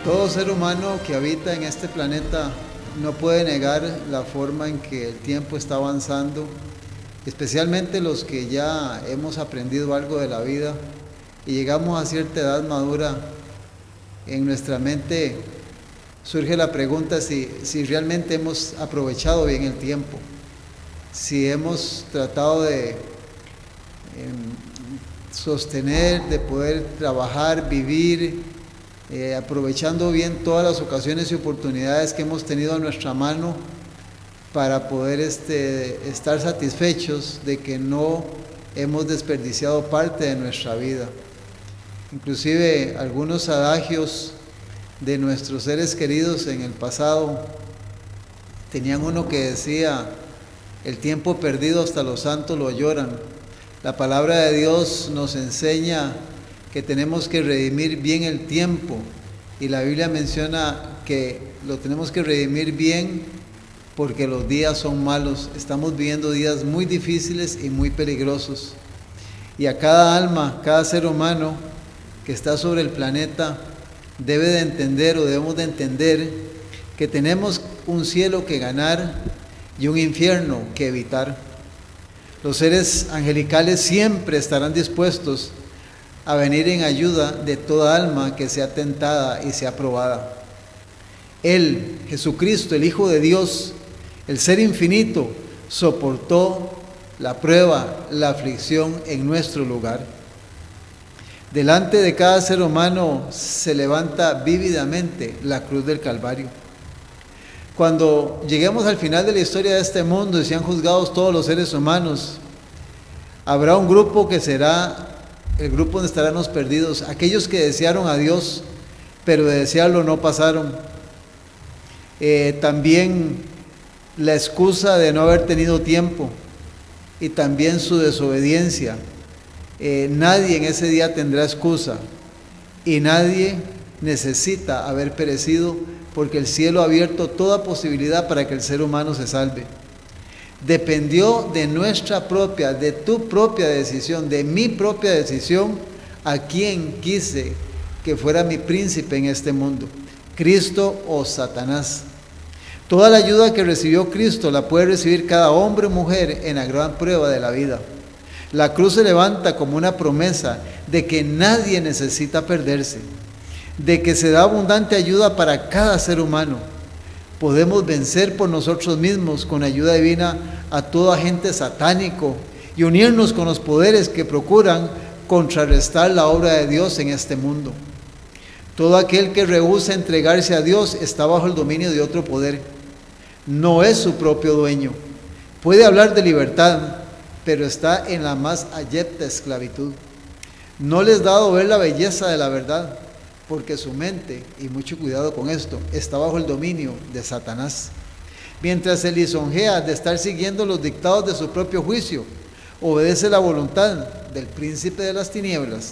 Todo ser humano que habita en este planeta no puede negar la forma en que el tiempo está avanzando, especialmente los que ya hemos aprendido algo de la vida y llegamos a cierta edad madura. En nuestra mente surge la pregunta si realmente hemos aprovechado bien el tiempo, si hemos tratado de sostener, de poder trabajar, vivir, aprovechando bien todas las ocasiones y oportunidades que hemos tenido a nuestra mano para poder estar satisfechos de que no hemos desperdiciado parte de nuestra vida. Inclusive algunos adagios de nuestros seres queridos en el pasado tenían uno que decía: el tiempo perdido hasta los santos lo lloran. La palabra de Dios nos enseña que tenemos que redimir bien el tiempo, y la Biblia menciona que lo tenemos que redimir bien porque los días son malos. Estamos viviendo días muy difíciles y muy peligrosos, y a cada alma, cada ser humano que está sobre el planeta debe de entender, o debemos de entender, que tenemos un cielo que ganar y un infierno que evitar. Los seres angelicales siempre estarán dispuestos a venir en ayuda de toda alma que sea tentada y sea probada. Él, Jesucristo, el Hijo de Dios, el Ser infinito, soportó la prueba, la aflicción en nuestro lugar. Delante de cada ser humano se levanta vívidamente la cruz del Calvario. Cuando lleguemos al final de la historia de este mundo y sean juzgados todos los seres humanos, habrá un grupo que será el grupo donde estarán los perdidos, aquellos que desearon a Dios, pero de desearlo no pasaron. También la excusa de no haber tenido tiempo y también su desobediencia. Nadie en ese día tendrá excusa, y nadie necesita haber perecido, porque el cielo ha abierto toda posibilidad para que el ser humano se salve. Dependió de nuestra propia, de tu propia decisión, de mi propia decisión, a quien quise que fuera mi príncipe en este mundo, Cristo o Satanás. Toda la ayuda que recibió Cristo la puede recibir cada hombre o mujer en la gran prueba de la vida. La cruz se levanta como una promesa de que nadie necesita perderse, de que se da abundante ayuda para cada ser humano. Podemos vencer por nosotros mismos, con ayuda divina, a todo agente satánico y unirnos con los poderes que procuran contrarrestar la obra de Dios en este mundo. Todo aquel que rehúsa entregarse a Dios está bajo el dominio de otro poder. No es su propio dueño. Puede hablar de libertad, pero está en la más abyecta esclavitud. No les ha dado ver la belleza de la verdad, porque su mente, y mucho cuidado con esto, está bajo el dominio de Satanás. Mientras se lisonjea de estar siguiendo los dictados de su propio juicio, obedece la voluntad del príncipe de las tinieblas.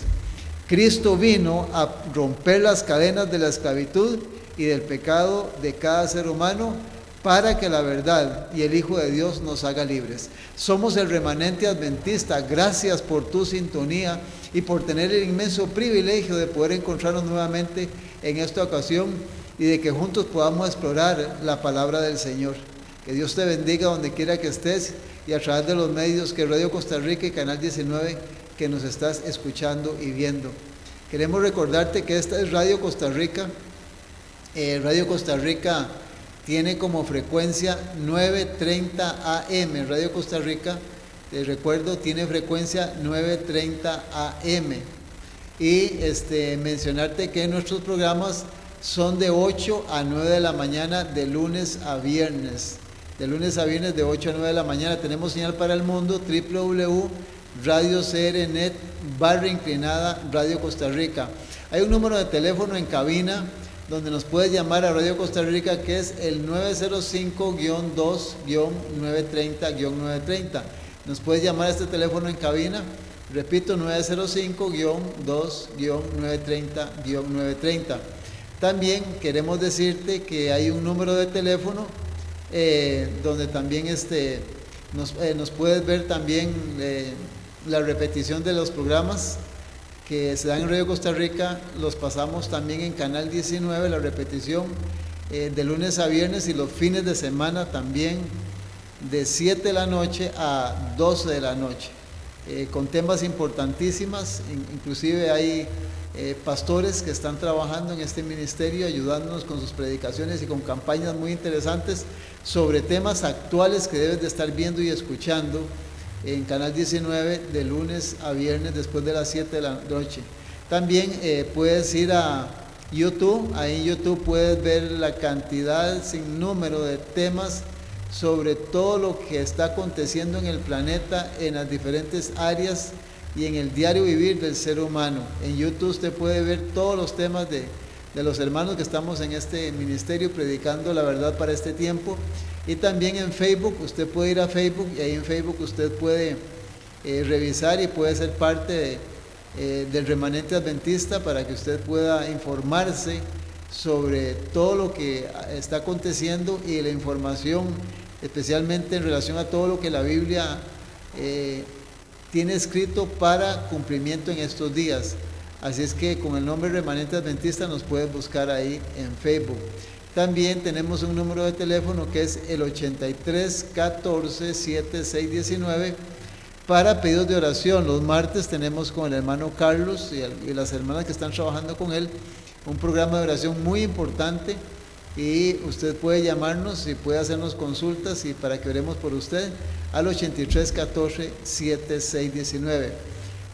Cristo vino a romper las cadenas de la esclavitud y del pecado de cada ser humano, para que la verdad y el Hijo de Dios nos haga libres. Somos el remanente adventista. Gracias por tu sintonía y por tener el inmenso privilegio de poder encontrarnos nuevamente en esta ocasión, y de que juntos podamos explorar la palabra del Señor. Que Dios te bendiga donde quiera que estés, y a través de los medios que Radio Costa Rica y Canal 19 que nos estás escuchando y viendo. Queremos recordarte que esta es Radio Costa Rica. Radio Costa Rica tiene como frecuencia 930 AM. Radio Costa Rica, les recuerdo, tiene frecuencia 930 AM. Y mencionarte que nuestros programas son de 8 a 9 de la mañana, de lunes a viernes. De lunes a viernes, de 8 a 9 de la mañana. Tenemos señal para el mundo, www.radiocrnet /Radio Costa Rica. Hay un número de teléfono en cabina donde nos puedes llamar a Radio Costa Rica, que es el 905-2-930-930. Nos puedes llamar a este teléfono en cabina, repito, 905-2-930-930. También queremos decirte que hay un número de teléfono donde también nos puedes ver también la repetición de los programas que se dan en Radio Costa Rica, los pasamos también en Canal 19, la repetición de lunes a viernes, y los fines de semana también de 7 de la noche a 12 de la noche, con temas importantísimas. Inclusive hay pastores que están trabajando en este ministerio, ayudándonos con sus predicaciones y con campañas muy interesantes sobre temas actuales que debes de estar viendo y escuchando en Canal 19 de lunes a viernes después de las 7 de la noche. También puedes ir a YouTube, ahí en YouTube puedes ver la cantidad sin número de temas sobre todo lo que está aconteciendo en el planeta, en las diferentes áreas y en el diario vivir del ser humano. En YouTube usted puede ver todos los temas de los hermanos que estamos en este ministerio predicando la verdad para este tiempo. Y también en Facebook, usted puede ir a Facebook y ahí en Facebook usted puede revisar y puede ser parte del remanente adventista para que usted pueda informarse sobre todo lo que está aconteciendo y la información especialmente en relación a todo lo que la Biblia tiene escrito para cumplimiento en estos días. Así es que con el nombre Remanente Adventista nos puedes buscar ahí en Facebook. También tenemos un número de teléfono que es el 83 14 7619 para pedidos de oración. Los martes tenemos con el hermano Carlos y las hermanas que están trabajando con él un programa de oración muy importante, y usted puede llamarnos y puede hacernos consultas y para que oremos por usted al 83 14 7619.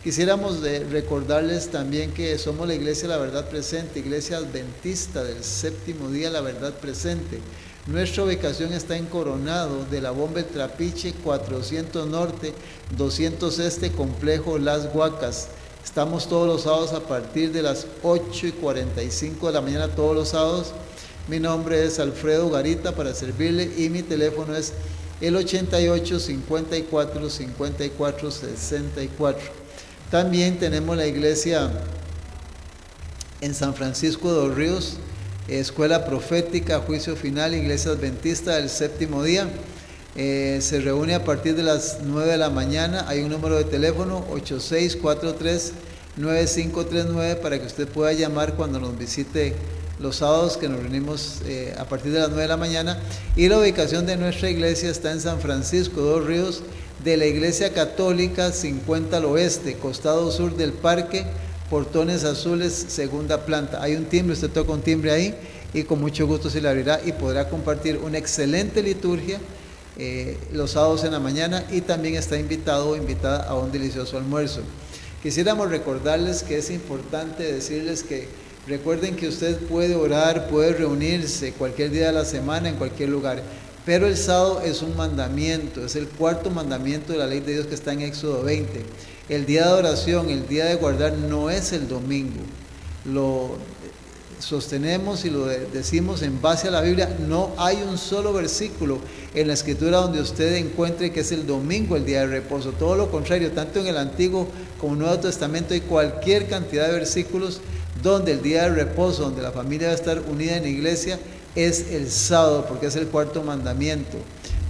Quisiéramos recordarles también que somos la Iglesia La Verdad Presente, Iglesia Adventista del Séptimo Día La Verdad Presente. Nuestra ubicación está en Coronado de la Bomba El Trapiche, 400 Norte, 200 Este, Complejo Las Huacas. Estamos todos los sábados a partir de las 8:45 de la mañana, todos los sábados. Mi nombre es Alfredo Garita para servirle y mi teléfono es el 88 54 54 64. También tenemos la iglesia en San Francisco de los Ríos, Escuela Profética, Juicio Final, Iglesia Adventista del Séptimo Día. Se reúne a partir de las 9 de la mañana. Hay un número de teléfono 8643-9539 para que usted pueda llamar cuando nos visite los sábados, que nos reunimos a partir de las 9 de la mañana. Y la ubicación de nuestra iglesia está en San Francisco de los Ríos, de la Iglesia Católica 50 al Oeste, costado sur del parque, Portones Azules, segunda planta. Hay un timbre, usted toca un timbre ahí y con mucho gusto se le abrirá y podrá compartir una excelente liturgia los sábados en la mañana, y también está invitado o invitada a un delicioso almuerzo. Quisiéramos recordarles que es importante decirles que recuerden que usted puede orar, puede reunirse cualquier día de la semana en cualquier lugar, pero el sábado es un mandamiento, es el cuarto mandamiento de la ley de Dios que está en Éxodo 20. El día de oración, el día de guardar no es el domingo. Lo sostenemos y lo decimos en base a la Biblia. No hay un solo versículo en la Escritura donde usted encuentre que es el domingo el día de reposo. Todo lo contrario, tanto en el Antiguo como el Nuevo Testamento hay cualquier cantidad de versículos donde el día de reposo, donde la familia va a estar unida en iglesia, es el sábado, porque es el cuarto mandamiento.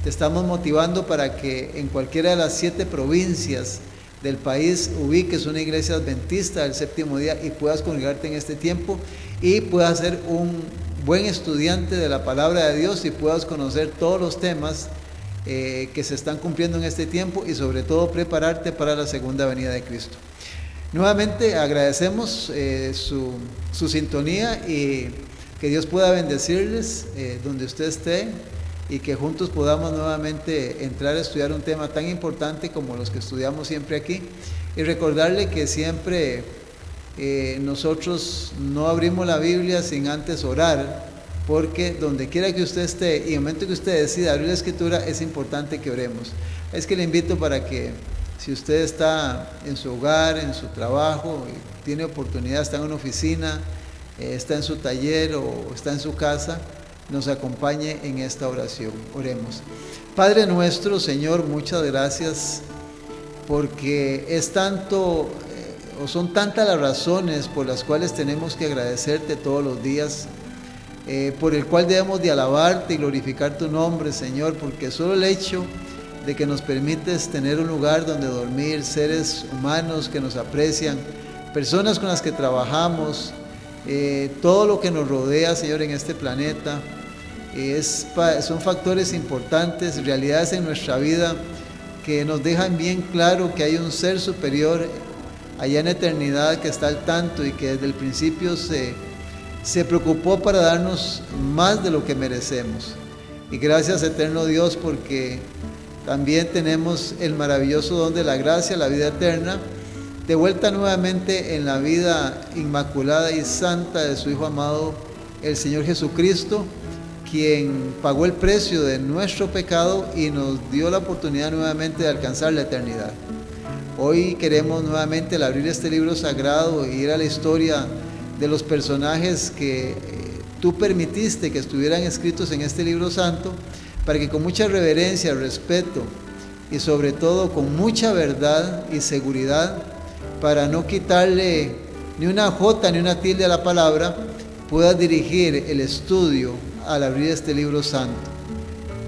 Te estamos motivando para que en cualquiera de las 7 provincias del país ubiques una iglesia adventista del séptimo día y puedas congregarte en este tiempo y puedas ser un buen estudiante de la palabra de Dios y puedas conocer todos los temas que se están cumpliendo en este tiempo, y sobre todo prepararte para la segunda venida de Cristo. Nuevamente agradecemos su sintonía, y que Dios pueda bendecirles donde usted esté, y que juntos podamos nuevamente entrar a estudiar un tema tan importante como los que estudiamos siempre aquí, y recordarle que siempre nosotros no abrimos la Biblia sin antes orar, porque donde quiera que usted esté y en el momento que usted decida abrir la Escritura, es importante que oremos. Es que le invito para que, si usted está en su hogar, en su trabajo, y tiene oportunidad, está en una oficina, está en su taller o está en su casa, nos acompañe en esta oración. Oremos. Padre nuestro, Señor, muchas gracias, porque es tanto, o son tantas las razones por las cuales tenemos que agradecerte todos los días, por el cual debemos de alabarte y glorificar tu nombre, Señor, porque solo el hecho de que nos permites tener un lugar donde dormir, seres humanos que nos aprecian, personas con las que trabajamos, todo lo que nos rodea, Señor, en este planeta, son factores importantes, realidades en nuestra vida que nos dejan bien claro que hay un ser superior allá en la eternidad que está al tanto y que desde el principio se preocupó para darnos más de lo que merecemos. Y gracias, eterno Dios, porque también tenemos el maravilloso don de la gracia, la vida eterna, de vuelta nuevamente en la vida inmaculada y santa de su Hijo amado, el Señor Jesucristo, quien pagó el precio de nuestro pecado y nos dio la oportunidad nuevamente de alcanzar la eternidad. Hoy queremos nuevamente, al abrir este libro sagrado, ir a la historia de los personajes que tú permitiste que estuvieran escritos en este libro santo, para que con mucha reverencia, respeto y sobre todo con mucha verdad y seguridad, para no quitarle ni una jota ni una tilde a la palabra, puedas dirigir el estudio al abrir este libro santo.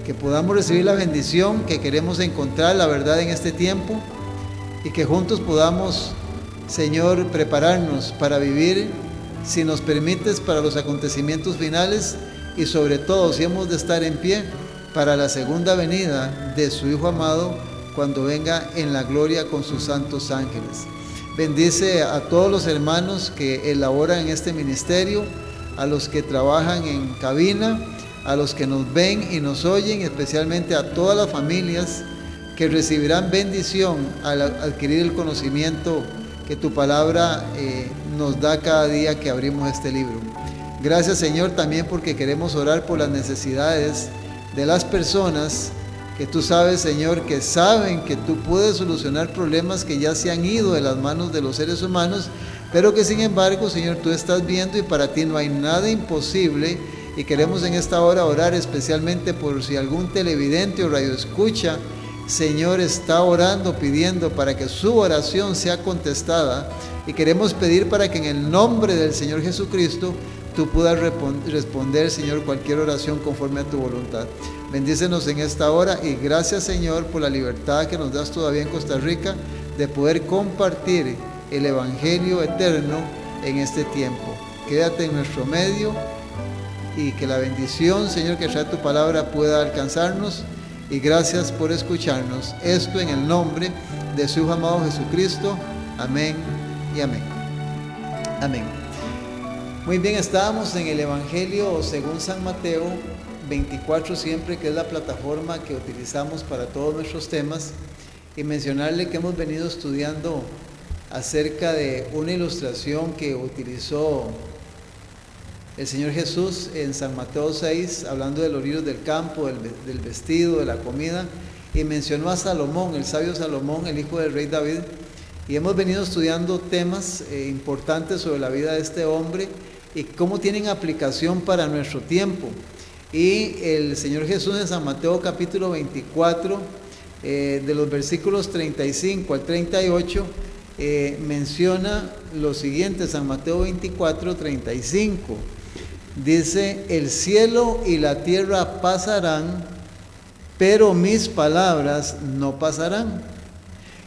Que podamos recibir la bendición, que queremos encontrar la verdad en este tiempo y que juntos podamos, Señor, prepararnos para vivir, si nos permites, para los acontecimientos finales y sobre todo, si hemos de estar en pie, para la segunda venida de su Hijo amado, cuando venga en la gloria con sus santos ángeles. Bendice a todos los hermanos que elaboran en este ministerio, a los que trabajan en cabina, a los que nos ven y nos oyen, especialmente a todas las familias que recibirán bendición al adquirir el conocimiento que tu palabra nos da cada día que abrimos este libro. Gracias, Señor, también porque queremos orar por las necesidades de las personas que tú sabes, Señor, que saben que tú puedes solucionar problemas que ya se han ido de las manos de los seres humanos, pero que sin embargo, Señor, tú estás viendo y para ti no hay nada imposible. Y queremos en esta hora orar especialmente por si algún televidente o radioescucha, Señor, está orando, pidiendo para que su oración sea contestada. Y queremos pedir para que en el nombre del Señor Jesucristo tú puedas responder, Señor, cualquier oración conforme a tu voluntad. Bendícenos en esta hora y gracias, Señor, por la libertad que nos das todavía en Costa Rica de poder compartir el Evangelio eterno en este tiempo. Quédate en nuestro medio y que la bendición, Señor, que trae tu palabra pueda alcanzarnos. Y gracias por escucharnos. Esto en el nombre de su Hijo amado Jesucristo. Amén y amén. Amén. Muy bien, estábamos en el Evangelio según San Mateo 24 siempre, que es la plataforma que utilizamos para todos nuestros temas, y mencionarle que hemos venido estudiando acerca de una ilustración que utilizó el Señor Jesús en San Mateo 6, hablando de los lirios del campo, del vestido, de la comida, y mencionó a Salomón, el sabio Salomón, el hijo del rey David, y hemos venido estudiando temas importantes sobre la vida de este hombre y cómo tienen aplicación para nuestro tiempo. Y el Señor Jesús en San Mateo capítulo 24, de los versículos 35 al 38, menciona lo siguiente. San Mateo 24, 35, dice: el cielo y la tierra pasarán, pero mis palabras no pasarán.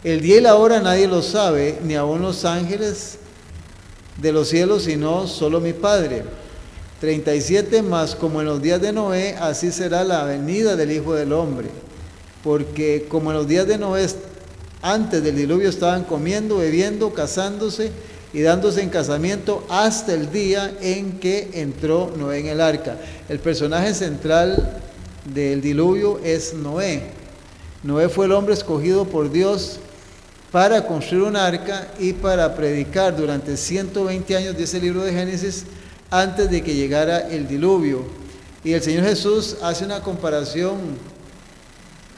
El día y la hora nadie lo sabe, ni aun los ángeles de los cielos, sino solo mi Padre. 37, más como en los días de Noé, así será la venida del Hijo del Hombre. Porque como en los días de Noé, antes del diluvio, estaban comiendo, bebiendo, casándose y dándose en casamiento hasta el día en que entró Noé en el arca. El personaje central del diluvio es Noé. Noé fue el hombre escogido por Dios para construir un arca y para predicar durante 120 años, dice el libro de Génesis, antes de que llegara el diluvio. Y el Señor Jesús hace una comparación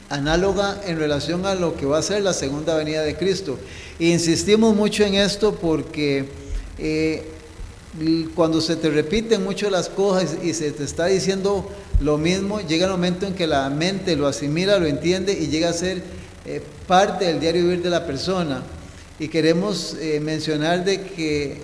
análoga en relación a lo que va a ser la segunda venida de Cristo. E insistimos mucho en esto porque cuando se te repiten mucho las cosas y se te está diciendo lo mismo, llega el momento en que la mente lo asimila, lo entiende y llega a ser parte del diario vivir de la persona. Y queremos mencionar de que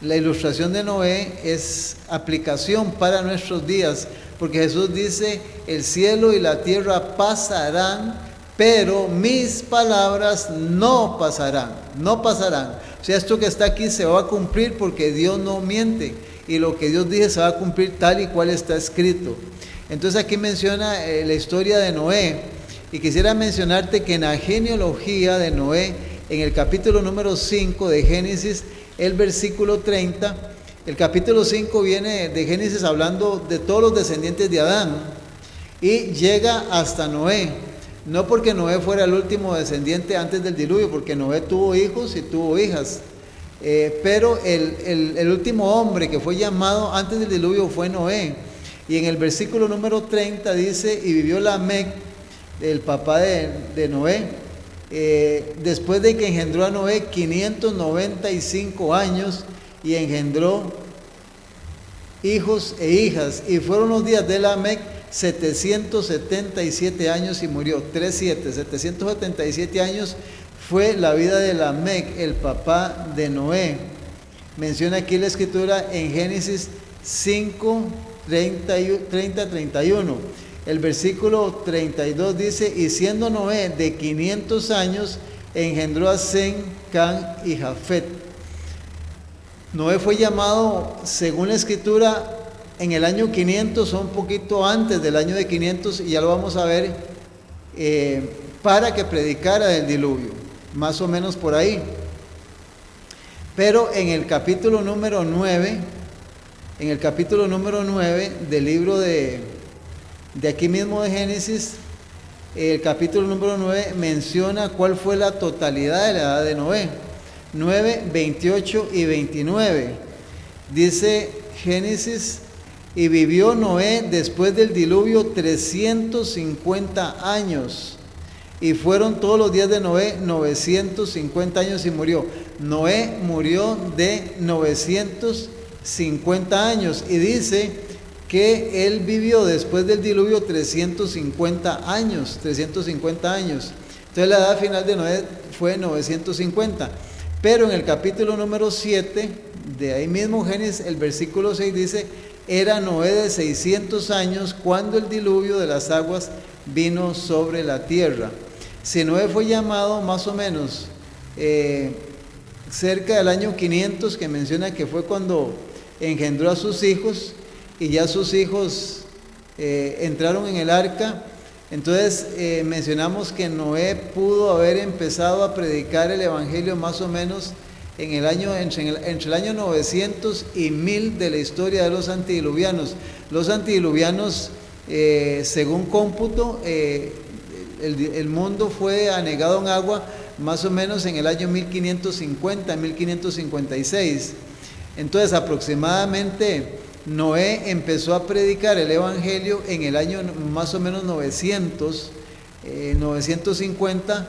la ilustración de Noé es aplicación para nuestros días, porque Jesús dice: el cielo y la tierra pasarán, pero mis palabras no pasarán, no pasarán. O sea, esto que está aquí se va a cumplir porque Dios no miente. Y lo que Dios dice se va a cumplir tal y cual está escrito. Entonces aquí menciona la historia de Noé. Y quisiera mencionarte que en la genealogía de Noé, en el capítulo número 5 de Génesis, el versículo 30, el capítulo 5 viene de Génesis hablando de todos los descendientes de Adán y llega hasta Noé. No porque Noé fuera el último descendiente antes del diluvio, porque Noé tuvo hijos y tuvo hijas. Pero el último hombre que fue llamado antes del diluvio fue Noé. Y en el versículo número 30 dice, y vivió Lamec, el papá de Noé, después de que engendró a Noé 595 años y engendró hijos e hijas. Y fueron los días de Lamec 777 años y murió. 777 años fue la vida de Lamec, el papá de Noé. Menciona aquí la escritura en Génesis 5, 30-31. El versículo 32 dice, y siendo Noé de 500 años, engendró a Sem, Can y Jafet. Noé fue llamado, según la escritura, en el año 500, o un poquito antes del año de 500, y ya lo vamos a ver, para que predicara del diluvio, más o menos por ahí. Pero en el capítulo número 9, del libro de aquí mismo de Génesis, el capítulo número 9 menciona cuál fue la totalidad de la edad de Noé. 9, 28 y 29. Dice Génesis, y vivió Noé después del diluvio 350 años. Y fueron todos los días de Noé 950 años y murió. Noé murió de 950 años. Y dice que él vivió después del diluvio 350 años. 350 años. Entonces la edad final de Noé fue 950. Pero en el capítulo número 7, de ahí mismo Génesis, el versículo 6 dice, era Noé de 600 años cuando el diluvio de las aguas vino sobre la tierra. Si Noé fue llamado más o menos cerca del año 500, que menciona que fue cuando engendró a sus hijos, y ya sus hijos entraron en el arca, entonces mencionamos que Noé pudo haber empezado a predicar el evangelio más o menos en el año, entre el año 900 y 1000 de la historia de los antediluvianos. Los antediluvianos, según cómputo, el mundo fue anegado en agua más o menos en el año 1550, 1556. Entonces aproximadamente Noé empezó a predicar el evangelio en el año más o menos 950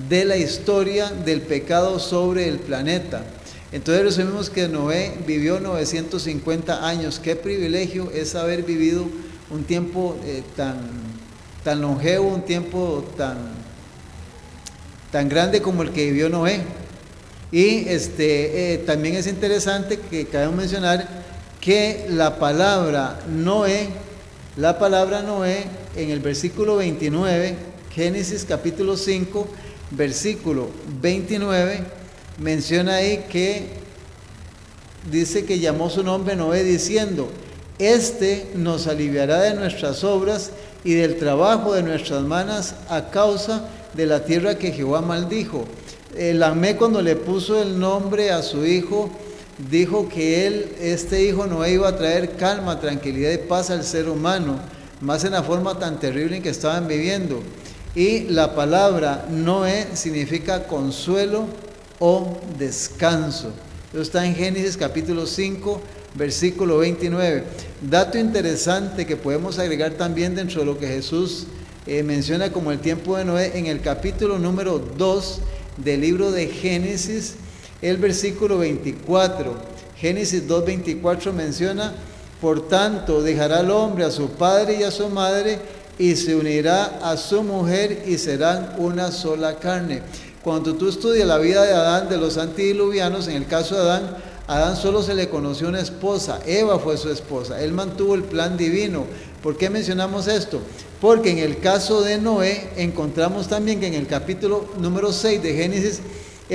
de la historia del pecado sobre el planeta. Entonces resumimos que Noé vivió 950 años. Qué privilegio es haber vivido un tiempo tan longevo, un tiempo tan grande como el que vivió Noé. Y también es interesante que cabe mencionar que la palabra Noé en el versículo 29, Génesis capítulo 5, versículo 29, menciona ahí que dice que llamó su nombre Noé diciendo, este nos aliviará de nuestras obras y del trabajo de nuestras manos a causa de la tierra que Jehová maldijo. Lamec, cuando le puso el nombre a su hijo, dijo que este hijo Noé iba a traer calma, tranquilidad y paz al ser humano, más en la forma tan terrible en que estaban viviendo. Y la palabra Noé significa consuelo o descanso. Eso está en Génesis capítulo 5, versículo 29. Dato interesante que podemos agregar también dentro de lo que Jesús menciona como el tiempo de Noé, en el capítulo número 2 del libro de Génesis, el versículo 24. Génesis 2:24 menciona, por tanto dejará el hombre a su padre y a su madre y se unirá a su mujer y serán una sola carne. Cuando tú estudias la vida de Adán, de los antediluvianos, en el caso de Adán, Adán solo se le conoció una esposa, Eva fue su esposa, él mantuvo el plan divino. ¿Por qué mencionamos esto? Porque en el caso de Noé encontramos también que en el capítulo número 6 de Génesis,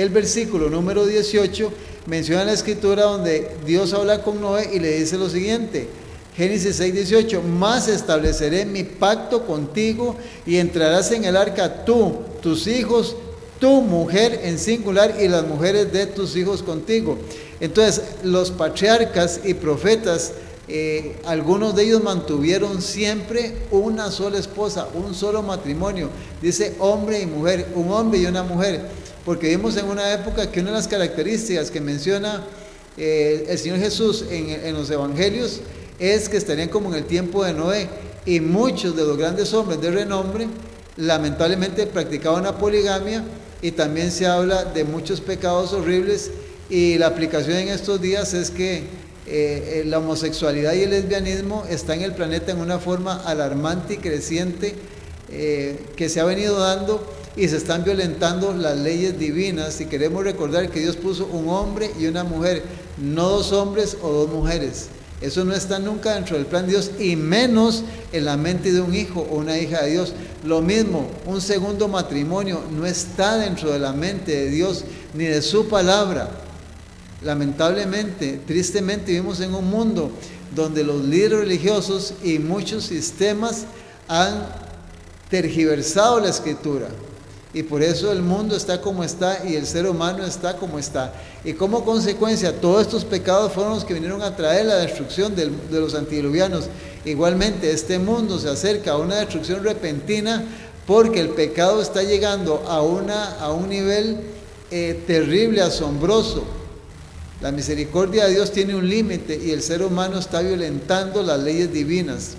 el versículo número 18 menciona la escritura donde Dios habla con Noé y le dice lo siguiente. Génesis 6, 18, mas estableceré mi pacto contigo y entrarás en el arca tú, tus hijos, tu mujer en singular y las mujeres de tus hijos contigo. Entonces los patriarcas y profetas, algunos de ellos mantuvieron siempre una sola esposa, un solo matrimonio. Dice hombre y mujer, un hombre y una mujer, porque vivimos en una época que una de las características que menciona el Señor Jesús en los evangelios es que estarían como en el tiempo de Noé, y muchos de los grandes hombres de renombre lamentablemente practicaban la poligamia, y también se habla de muchos pecados horribles, y la aplicación en estos días es que la homosexualidad y el lesbianismo está en el planeta en una forma alarmante y creciente, que se ha venido dando, y se están violentando las leyes divinas. Y queremos recordar que Dios puso un hombre y una mujer, no dos hombres o dos mujeres. Eso no está nunca dentro del plan de Dios, y menos en la mente de un hijo o una hija de Dios. Lo mismo, un segundo matrimonio no está dentro de la mente de Dios ni de su palabra. Lamentablemente, tristemente, vivimos en un mundo donde los líderes religiosos y muchos sistemas han tergiversado la escritura, y por eso el mundo está como está y el ser humano está como está. Y como consecuencia, todos estos pecados fueron los que vinieron a traer la destrucción de los antediluvianos. Igualmente, este mundo se acerca a una destrucción repentina, porque el pecado está llegando a un nivel terrible, asombroso. La misericordia de Dios tiene un límite, y el ser humano está violentando las leyes divinas.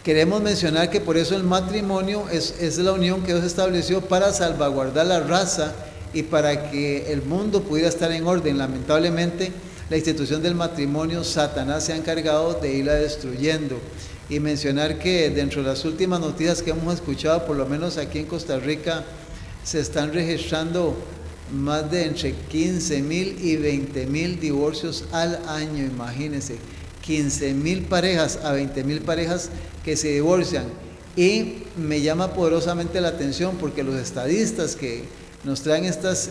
Queremos mencionar que por eso el matrimonio es la unión que Dios estableció para salvaguardar la raza y para que el mundo pudiera estar en orden. Lamentablemente, la institución del matrimonio, Satanás se ha encargado de irla destruyendo. Y mencionar que dentro de las últimas noticias que hemos escuchado, por lo menos aquí en Costa Rica, se están registrando más de entre 15,000 y 20,000 divorcios al año. Imagínense, 15,000 parejas a 20,000 parejas que se divorcian. Y me llama poderosamente la atención, porque los estadistas que nos traen estas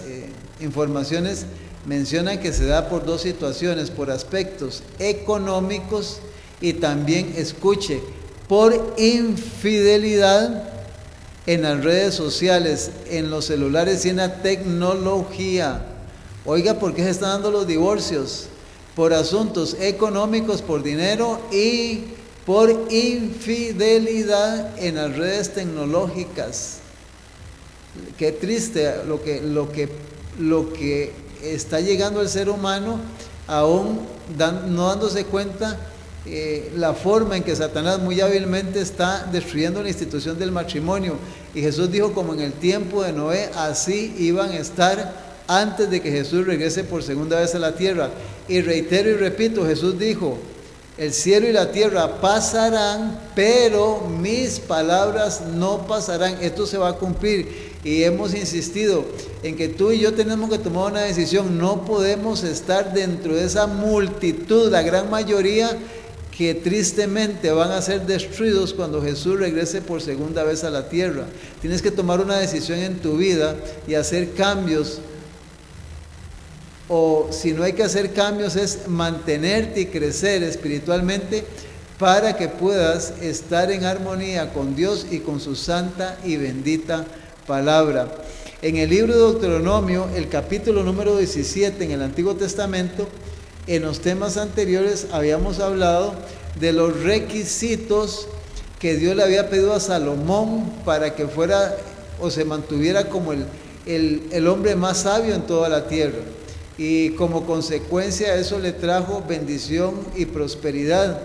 informaciones mencionan que se da por dos situaciones: por aspectos económicos, y también, escuche, por infidelidad en las redes sociales, en los celulares y en la tecnología. Oiga, ¿por qué se están dando los divorcios? Por asuntos económicos, por dinero y por infidelidad en las redes tecnológicas. Qué triste lo que está llegando el ser humano, aún no dándose cuenta la forma en que Satanás muy hábilmente está destruyendo la institución del matrimonio. Y Jesús dijo, como en el tiempo de Noé, así iban a estar antes de que Jesús regrese por segunda vez a la tierra. Y reitero y repito, Jesús dijo, el cielo y la tierra pasarán, pero mis palabras no pasarán. Esto se va a cumplir, y hemos insistido en que tú y yo tenemos que tomar una decisión. No podemos estar dentro de esa multitud, la gran mayoría, que tristemente van a ser destruidos cuando Jesús regrese por segunda vez a la tierra. Tienes que tomar una decisión en tu vida y hacer cambios, o si no hay que hacer cambios, es mantenerte y crecer espiritualmente para que puedas estar en armonía con Dios y con su santa y bendita palabra. En el libro de Deuteronomio, el capítulo número 17 en el Antiguo Testamento, en los temas anteriores habíamos hablado de los requisitos que Dios le había pedido a Salomón para que fuera o se mantuviera como el hombre más sabio en toda la tierra. Y como consecuencia eso le trajo bendición y prosperidad.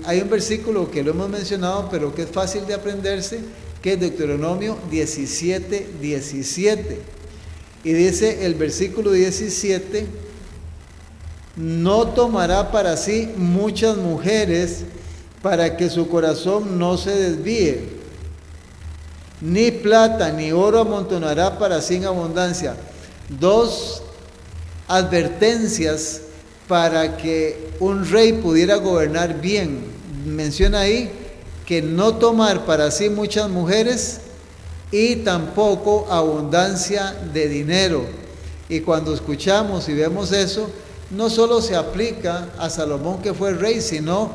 Hay un versículo que lo hemos mencionado, pero que es fácil de aprenderse, que es Deuteronomio 17, 17. Y dice el versículo 17: no tomará para sí muchas mujeres, para que su corazón no se desvíe, ni plata ni oro amontonará para sí en abundancia. Dos advertencias para que un rey pudiera gobernar bien. Menciona ahí que no tomar para sí muchas mujeres, y tampoco abundancia de dinero. Y cuando escuchamos y vemos eso, no solo se aplica a Salomón que fue rey, sino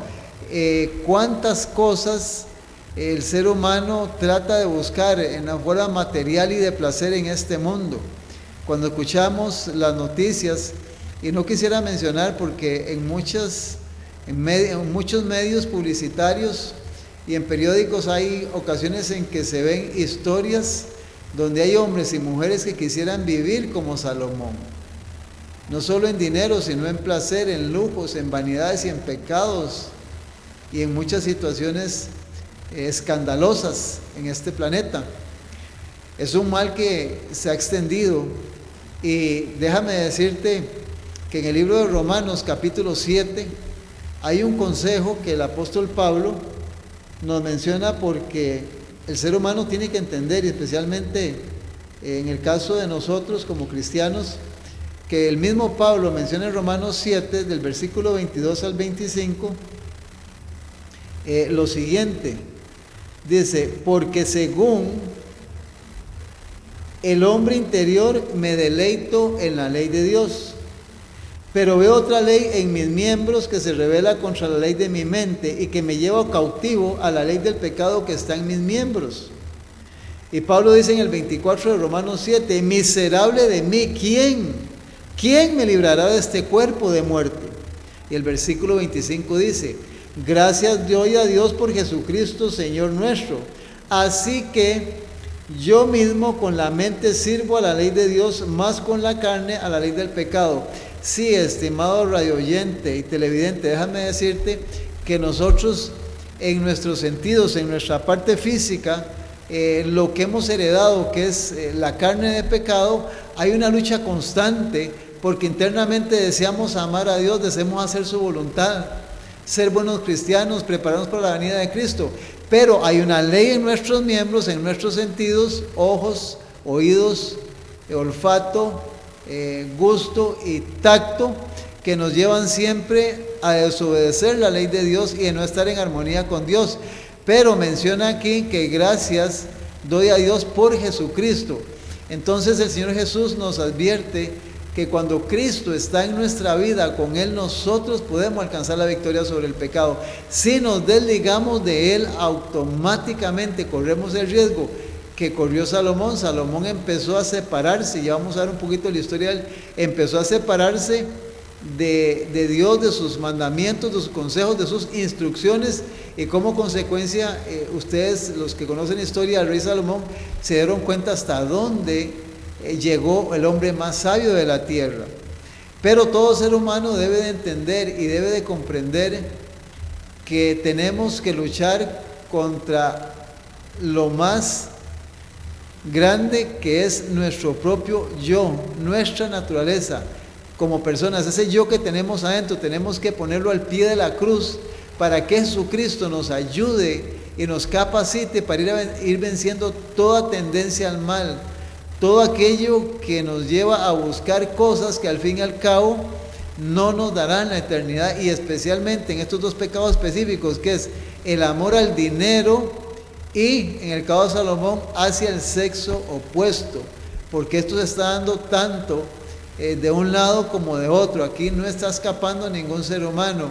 cuántas cosas el ser humano trata de buscar en la forma material y de placer en este mundo. Cuando escuchamos las noticias, y no quisiera mencionar porque en muchos medios publicitarios y en periódicos hay ocasiones en que se ven historias donde hay hombres y mujeres que quisieran vivir como Salomón, no solo en dinero, sino en placer, en lujos, en vanidades y en pecados, y en muchas situaciones escandalosas en este planeta. Es un mal que se ha extendido, y déjame decirte que en el libro de Romanos capítulo 7 hay un consejo que el apóstol Pablo nos menciona, porque el ser humano tiene que entender, y especialmente en el caso de nosotros como cristianos, que el mismo Pablo menciona en Romanos 7 del versículo 22 al 25 lo siguiente. Dice: porque según el hombre interior me deleito en la ley de Dios, pero veo otra ley en mis miembros que se rebela contra la ley de mi mente y que me lleva cautivo a la ley del pecado que está en mis miembros. Y Pablo dice en el 24 de Romanos 7: miserable de mí, ¿quién me librará de este cuerpo de muerte? Y el versículo 25 dice: gracias doy a Dios por Jesucristo Señor nuestro. Así que yo mismo con la mente sirvo a la ley de Dios, más con la carne a la ley del pecado. Sí, estimado radio oyente y televidente, déjame decirte que nosotros en nuestros sentidos, en nuestra parte física, lo que hemos heredado, que es la carne de pecado, hay una lucha constante, porque internamente deseamos amar a Dios, deseamos hacer su voluntad, ser buenos cristianos, prepararnos para la venida de Cristo. Pero hay una ley en nuestros miembros, en nuestros sentidos, ojos, oídos, olfato, gusto y tacto, que nos llevan siempre a desobedecer la ley de Dios y a no estar en armonía con Dios. Pero menciona aquí que gracias doy a Dios por Jesucristo. Entonces el Señor Jesús nos advierte que cuando Cristo está en nuestra vida, con Él nosotros podemos alcanzar la victoria sobre el pecado. Si nos desligamos de Él, automáticamente corremos el riesgo que corrió Salomón. Salomón empezó a separarse, ya vamos a ver un poquito de la historia de él, empezó a separarse de Dios, de sus mandamientos, de sus consejos, de sus instrucciones, y como consecuencia, ustedes, los que conocen la historia del rey Salomón, se dieron cuenta hasta dónde llegó el hombre más sabio de la tierra. Pero todo ser humano debe de entender y debe de comprender que tenemos que luchar contra lo más grande, que es nuestro propio yo, nuestra naturaleza como personas. Ese yo que tenemos adentro tenemos que ponerlo al pie de la cruz para que Jesucristo nos ayude y nos capacite para ir venciendo toda tendencia al mal, todo aquello que nos lleva a buscar cosas que al fin y al cabo no nos darán la eternidad, y especialmente en estos dos pecados específicos, que es el amor al dinero y, en el caso de Salomón, hacia el sexo opuesto, porque esto se está dando tanto de un lado como de otro. Aquí no está escapando ningún ser humano,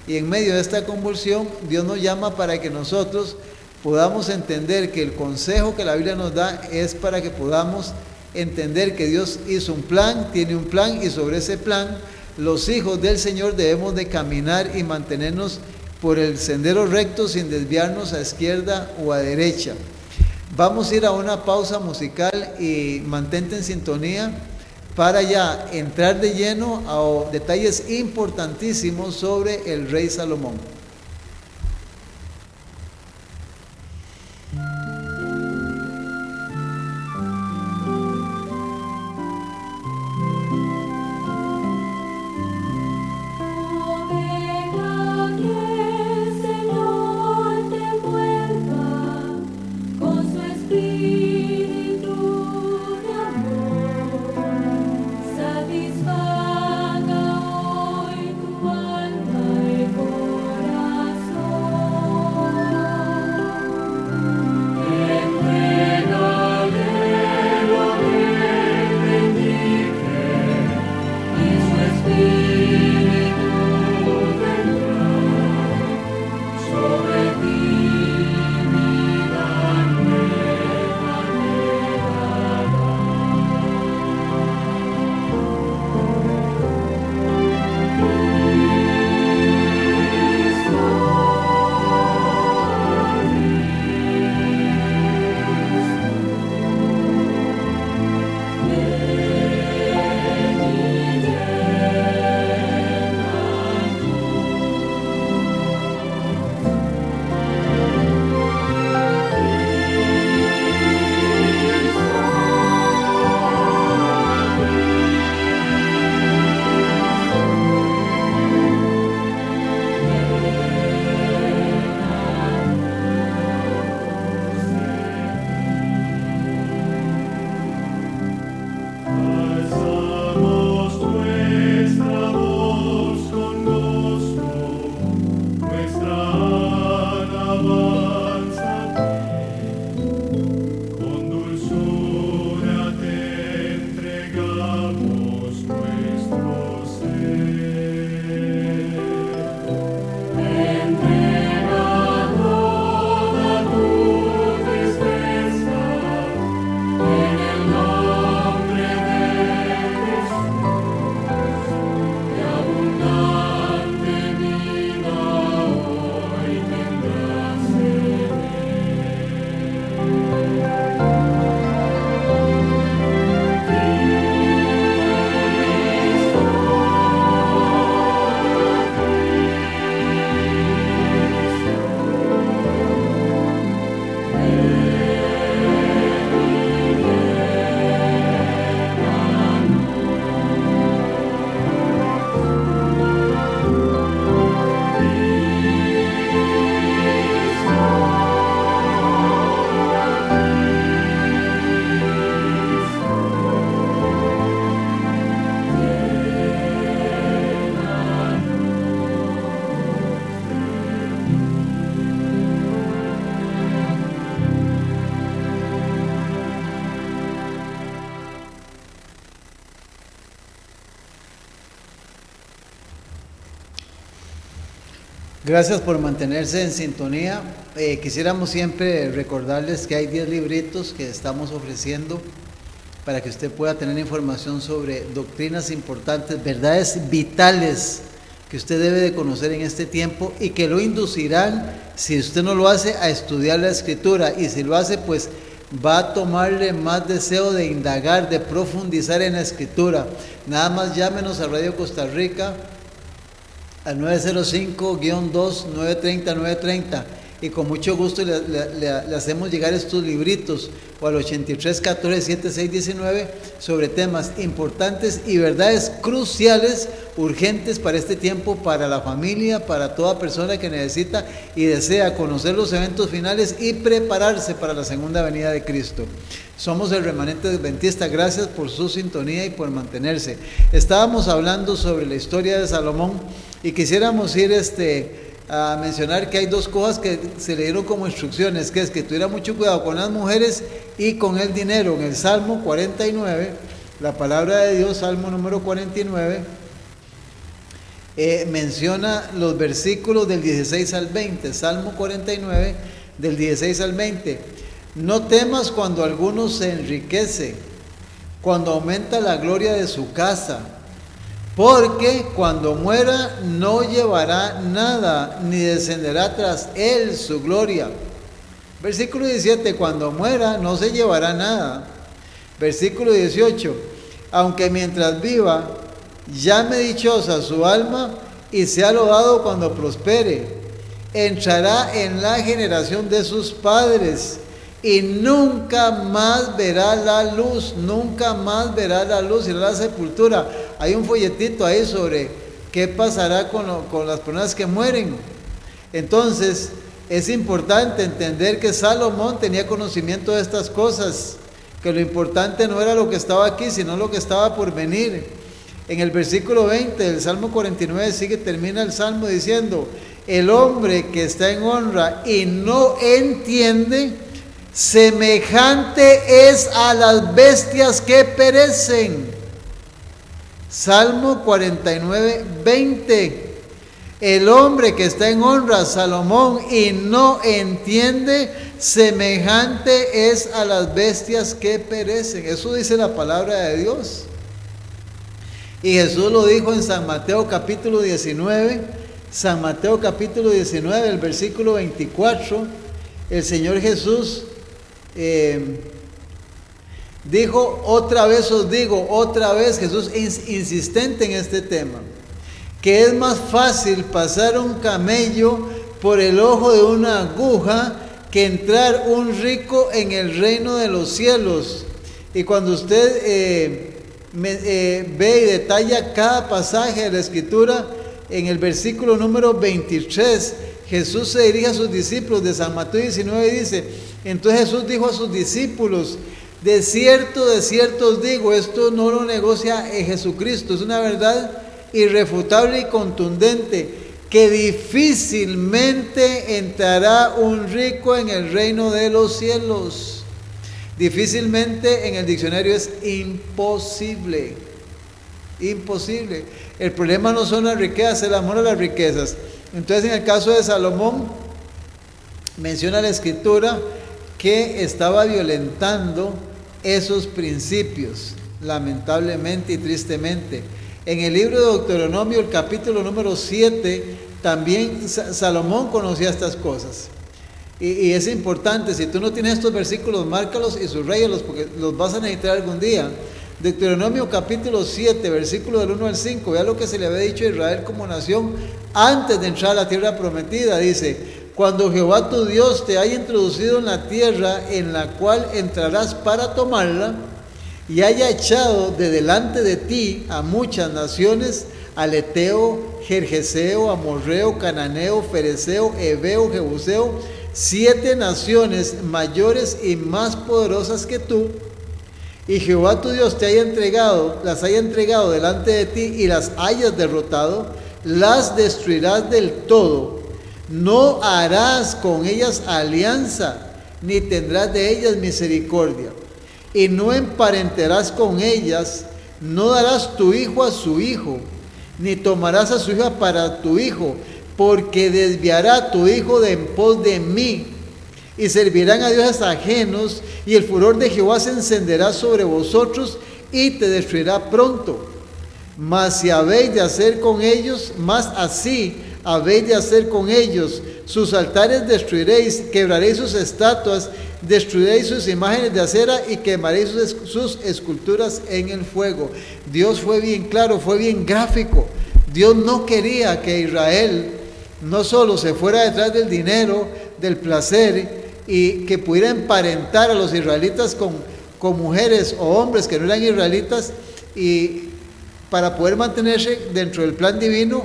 y en medio de esta convulsión Dios nos llama para que nosotros podamos entender que el consejo que la Biblia nos da es para que podamos entender que Dios hizo un plan, tiene un plan, y sobre ese plan los hijos del Señor debemos de caminar y mantenernos por el sendero recto sin desviarnos a izquierda o a derecha. Vamos a ir a una pausa musical y mantente en sintonía para ya entrar de lleno a detalles importantísimos sobre el rey Salomón. Satisfaga hoy tu alma y corazón. Gracias por mantenerse en sintonía. Quisiéramos siempre recordarles que hay 10 libritos que estamos ofreciendo para que usted pueda tener información sobre doctrinas importantes, verdades vitales que usted debe de conocer en este tiempo y que lo inducirán, si usted no lo hace, a estudiar la Escritura, y si lo hace, pues va a tomarle más deseo de indagar, de profundizar en la Escritura. Nada más llámenos a Radio Costa Rica al 905-2-930-930 y con mucho gusto le hacemos llegar estos libritos, o al 83-14-76-19, sobre temas importantes y verdades cruciales, urgentes para este tiempo, para la familia, para toda persona que necesita y desea conocer los eventos finales y prepararse para la segunda venida de Cristo. Somos el Remanente Adventista. Gracias por su sintonía y por mantenerse. Estábamos hablando sobre la historia de Salomón y quisiéramos ir a mencionar que hay dos cosas que se le dieron como instrucciones, que es que tuviera mucho cuidado con las mujeres y con el dinero. En el Salmo 49, la palabra de Dios, Salmo número 49, menciona los versículos del 16 al 20, Salmo 49, del 16 al 20. No temas cuando alguno se enriquece, cuando aumenta la gloria de su casa, porque cuando muera no llevará nada, ni descenderá tras él su gloria. Versículo 17, cuando muera no se llevará nada. Versículo 18, aunque mientras viva llame dichosa su alma y sea loado cuando prospere, entrará en la generación de sus padres y nunca más verá la luz, nunca más verá la luz, irá a la sepultura. Hay un folletito ahí sobre qué pasará con las personas que mueren. Entonces es importante entender que Salomón tenía conocimiento de estas cosas, que lo importante no era lo que estaba aquí, sino lo que estaba por venir. En el versículo 20 del Salmo 49 termina el Salmo diciendo: el hombre que está en honra y no entiende, semejante es a las bestias que perecen. Salmo 49, 20. El hombre que está en honra, Salomón, y no entiende, semejante es a las bestias que perecen. Eso dice la palabra de Dios. Y Jesús lo dijo en San Mateo capítulo 19, San Mateo capítulo 19, el versículo 24, el Señor Jesús dijo: otra vez os digo, otra vez, Jesús insistente en este tema, que es más fácil pasar un camello por el ojo de una aguja que entrar un rico en el reino de los cielos. Y cuando usted ve y detalla cada pasaje de la Escritura, en el versículo número 23, Jesús se dirige a sus discípulos. De San Mateo 19 dice: entonces Jesús dijo a sus discípulos: de cierto os digo, esto no lo negocia Jesucristo, es una verdad irrefutable y contundente, que difícilmente entrará un rico en el reino de los cielos. Difícilmente en el diccionario es imposible. Imposible. El problema no son las riquezas, el amor a las riquezas. Entonces, en el caso de Salomón, menciona la Escritura que estaba violentando esos principios, lamentablemente y tristemente. En el libro de Deuteronomio, el capítulo número 7, también Salomón conocía estas cosas. Y es importante, si tú no tienes estos versículos, márcalos y subrayalos, porque los vas a necesitar algún día. Deuteronomio capítulo 7, versículo del 1 al 5, vea lo que se le había dicho a Israel como nación antes de entrar a la tierra prometida. Dice: cuando Jehová tu Dios te haya introducido en la tierra en la cual entrarás para tomarla, y haya echado de delante de ti a muchas naciones, al Eteo, Gergeseo, Amorreo, Cananeo, Fereceo, Heveo, Jebuseo, 7 naciones mayores y más poderosas que tú, y Jehová tu Dios las haya entregado delante de ti y las hayas derrotado, las destruirás del todo. No harás con ellas alianza, ni tendrás de ellas misericordia, y no emparentarás con ellas, no darás tu hijo a su hijo, ni tomarás a su hija para tu hijo, porque desviará tu hijo de en pos de mí, y servirán a dioses ajenos, y el furor de Jehová se encenderá sobre vosotros, y te destruirá pronto. Mas si habéis de hacer con ellos, más así habéis de hacer con ellos, sus altares destruiréis, quebraréis sus estatuas, destruiréis sus imágenes de acera y quemaréis sus esculturas en el fuego. Dios fue bien claro, fue bien gráfico. Dios no quería que Israel no solo se fuera detrás del dinero, del placer, y que pudiera emparentar a los israelitas con mujeres o hombres que no eran israelitas, y para poder mantenerse dentro del plan divino.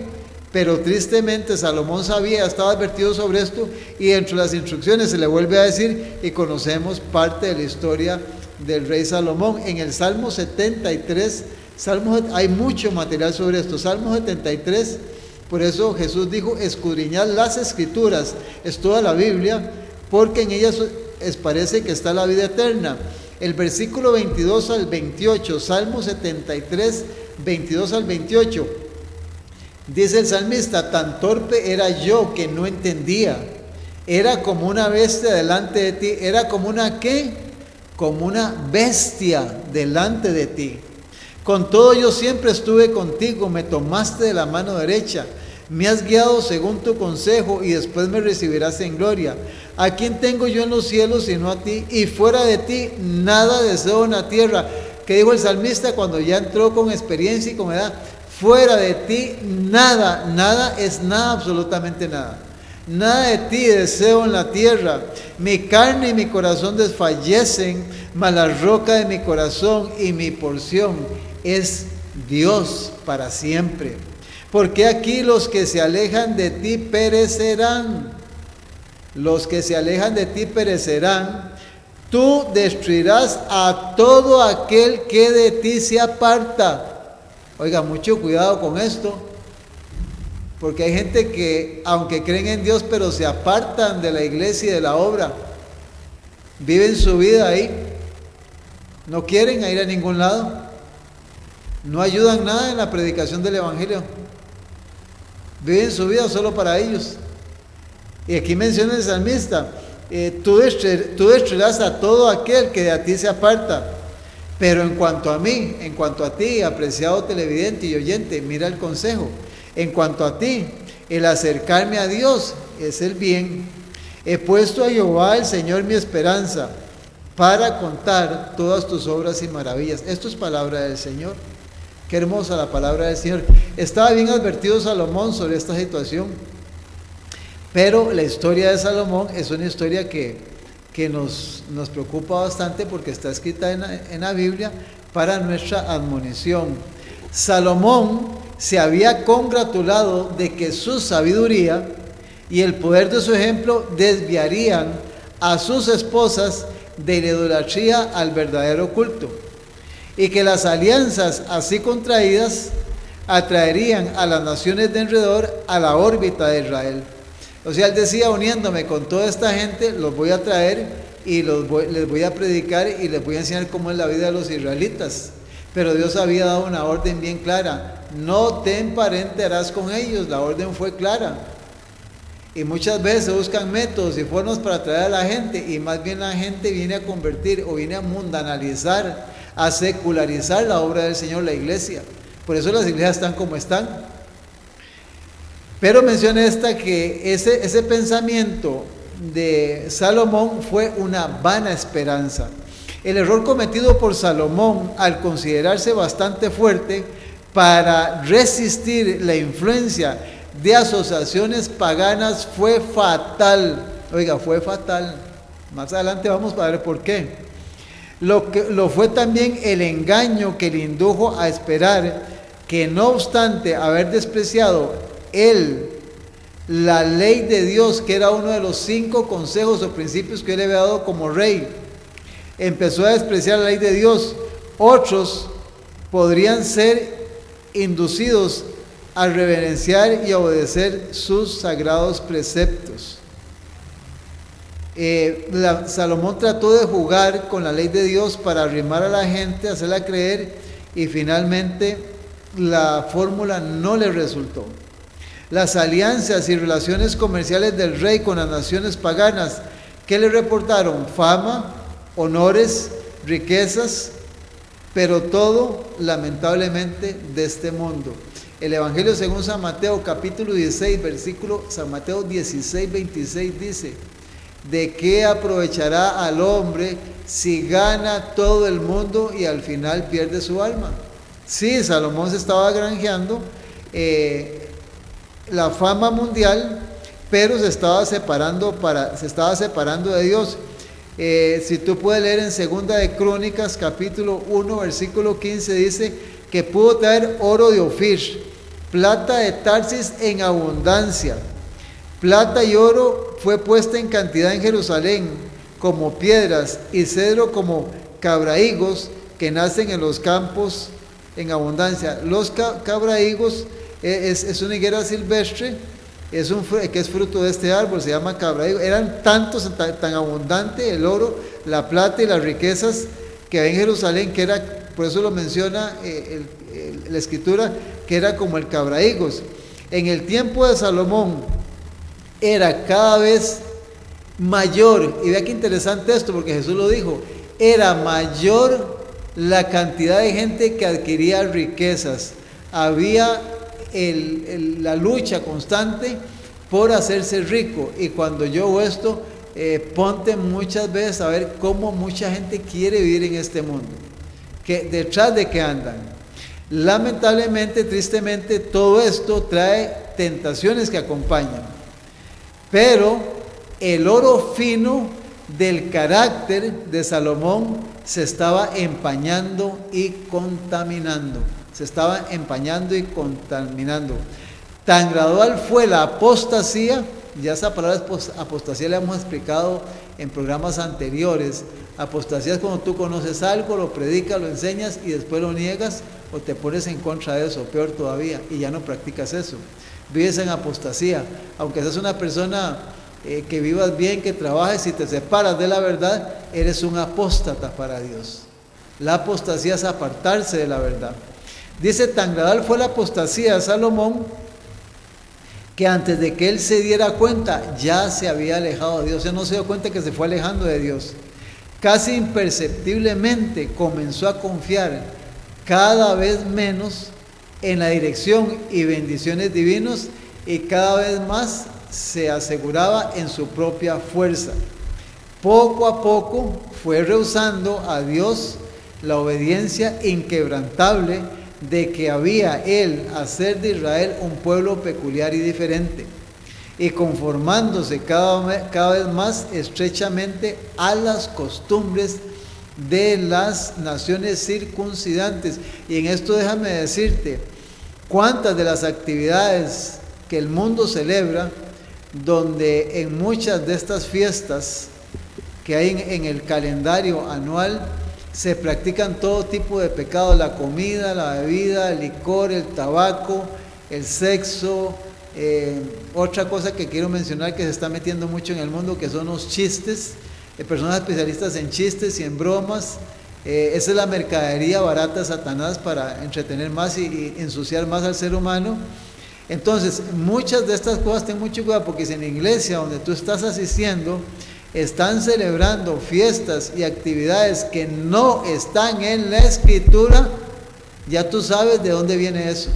Pero tristemente Salomón sabía, estaba advertido sobre esto, y dentro de las instrucciones se le vuelve a decir, y conocemos parte de la historia del rey Salomón. En el Salmo 73, hay mucho material sobre esto. Salmo 73, por eso Jesús dijo, escudriñad las escrituras, es toda la Biblia, porque en ellas parece que está la vida eterna. El versículo 22 al 28, Salmo 73, 22 al 28, dice el salmista, tan torpe era yo que no entendía, era como una bestia delante de ti. Era como una ¿qué? Como una bestia delante de ti. Con todo yo siempre estuve contigo, me tomaste de la mano derecha, me has guiado según tu consejo, y después me recibirás en gloria. ¿A quién tengo yo en los cielos sino a ti? Y fuera de ti nada deseo en la tierra. ¿Qué dijo el salmista cuando ya entró con experiencia y con edad? Fuera de ti nada, nada es nada, absolutamente nada. Nada de ti deseo en la tierra. Mi carne y mi corazón desfallecen, mas la roca de mi corazón y mi porción es Dios para siempre. Porque aquí los que se alejan de ti perecerán. Los que se alejan de ti perecerán. Tú destruirás a todo aquel que de ti se aparta. Oiga, mucho cuidado con esto, porque hay gente que, aunque creen en Dios, pero se apartan de la iglesia y de la obra. Viven su vida ahí. No quieren ir a ningún lado. No ayudan nada en la predicación del Evangelio. Viven su vida solo para ellos. Y aquí menciona el salmista, tú destruirás a todo aquel que de ti se aparta. Pero en cuanto a mí, en cuanto a ti, apreciado televidente y oyente, mira el consejo. En cuanto a ti, el acercarme a Dios es el bien. He puesto a Jehová el Señor mi esperanza, para contar todas tus obras y maravillas. Esto es palabra del Señor. Qué hermosa la palabra del Señor. Estaba bien advertido Salomón sobre esta situación. Pero la historia de Salomón es una historia que nos preocupa bastante, porque está escrita en la Biblia para nuestra admonición. Salomón se había congratulado de que su sabiduría y el poder de su ejemplo desviarían a sus esposas de la idolatría al verdadero culto, y que las alianzas así contraídas atraerían a las naciones de alrededor a la órbita de Israel. O sea, él decía, uniéndome con toda esta gente, los voy a traer y les voy a predicar y les voy a enseñar cómo es la vida de los israelitas. Pero Dios había dado una orden bien clara: no te emparentarás con ellos. La orden fue clara. Y muchas veces se buscan métodos y formas para atraer a la gente, y más bien la gente viene a convertir o viene a mundanalizar, a secularizar la obra del Señor, la iglesia. Por eso las iglesias están como están. Pero menciona que ese pensamiento de Salomón fue una vana esperanza. El error cometido por Salomón al considerarse bastante fuerte para resistir la influencia de asociaciones paganas fue fatal. Oiga, fue fatal. Más adelante vamos a ver por qué. Lo fue también el engaño que le indujo a esperar que, no obstante haber despreciado la ley de Dios, que era uno de los 5 consejos o principios que él había dado como rey, empezó a despreciar la ley de Dios. Otros podrían ser inducidos a reverenciar y a obedecer sus sagrados preceptos. Salomón trató de jugar con la ley de Dios para arrimar a la gente, hacerla creer, y finalmente la fórmula no le resultó. Las alianzas y relaciones comerciales del rey con las naciones paganas, ¿qué le reportaron? Fama, honores, riquezas, pero todo lamentablemente de este mundo. El Evangelio según San Mateo capítulo 16, versículo San Mateo 16, 26 dice: ¿de qué aprovechará al hombre si gana todo el mundo y al final pierde su alma? Sí, Salomón se estaba granjeando la fama mundial, pero se estaba separando de Dios. Si tú puedes leer en Segunda de Crónicas capítulo 1 versículo 15, dice que pudo traer oro de Ofir, plata de Tarsis en abundancia. Plata y oro fue puesta en cantidad en Jerusalén como piedras, y cedro como cabrahigos que nacen en los campos en abundancia. Los cabrahigos es una higuera silvestre, que es fruto de este árbol, se llama cabrahigo. Eran tantos, tan abundante el oro, la plata y las riquezas que había en Jerusalén, que era, por eso lo menciona la escritura, que era como el cabrahigos. En el tiempo de Salomón era cada vez mayor, y vea qué interesante esto, porque Jesús lo dijo, era mayor la cantidad de gente que adquiría riquezas. Había la lucha constante por hacerse rico, y cuando yo veo esto, ponte muchas veces a ver cómo mucha gente quiere vivir en este mundo, que detrás de qué andan. Lamentablemente, tristemente, todo esto trae tentaciones que acompañan, pero el oro fino del carácter de Salomón se estaba empañando y contaminando. Se estaba empañando y contaminando. Tan gradual fue la apostasía, ya esa palabra apostasía la hemos explicado en programas anteriores. Apostasía es cuando tú conoces algo, lo predicas, lo enseñas y después lo niegas o te pones en contra de eso, peor todavía, y ya no practicas eso. Vives en apostasía, aunque seas una persona que vivas bien, que trabajes, si te separas de la verdad, eres un apóstata para Dios. La apostasía es apartarse de la verdad. Dice, tan gradual fue la apostasía de Salomón, que antes de que él se diera cuenta, ya se había alejado de Dios. Él no se dio cuenta que se fue alejando de Dios. Casi imperceptiblemente comenzó a confiar cada vez menos en la dirección y bendiciones divinos, y cada vez más se aseguraba en su propia fuerza. Poco a poco fue rehusando a Dios la obediencia inquebrantable de que había él hacer de Israel un pueblo peculiar y diferente, y conformándose cada vez más estrechamente a las costumbres de las naciones circuncidantes. Y en esto déjame decirte, cuántas de las actividades que el mundo celebra, donde en muchas de estas fiestas que hay en el calendario anual, se practican todo tipo de pecados: la comida, la bebida, el licor, el tabaco, el sexo. Otra cosa que quiero mencionar que se está metiendo mucho en el mundo, que son los chistes, personas especialistas en chistes y en bromas. Esa es la mercadería barata de Satanás para entretener más y ensuciar más al ser humano. Entonces, muchas de estas cosas, ten mucho cuidado, porque si en la iglesia donde tú estás asistiendo están celebrando fiestas y actividades que no están en la escritura, ya tú sabes de dónde viene eso.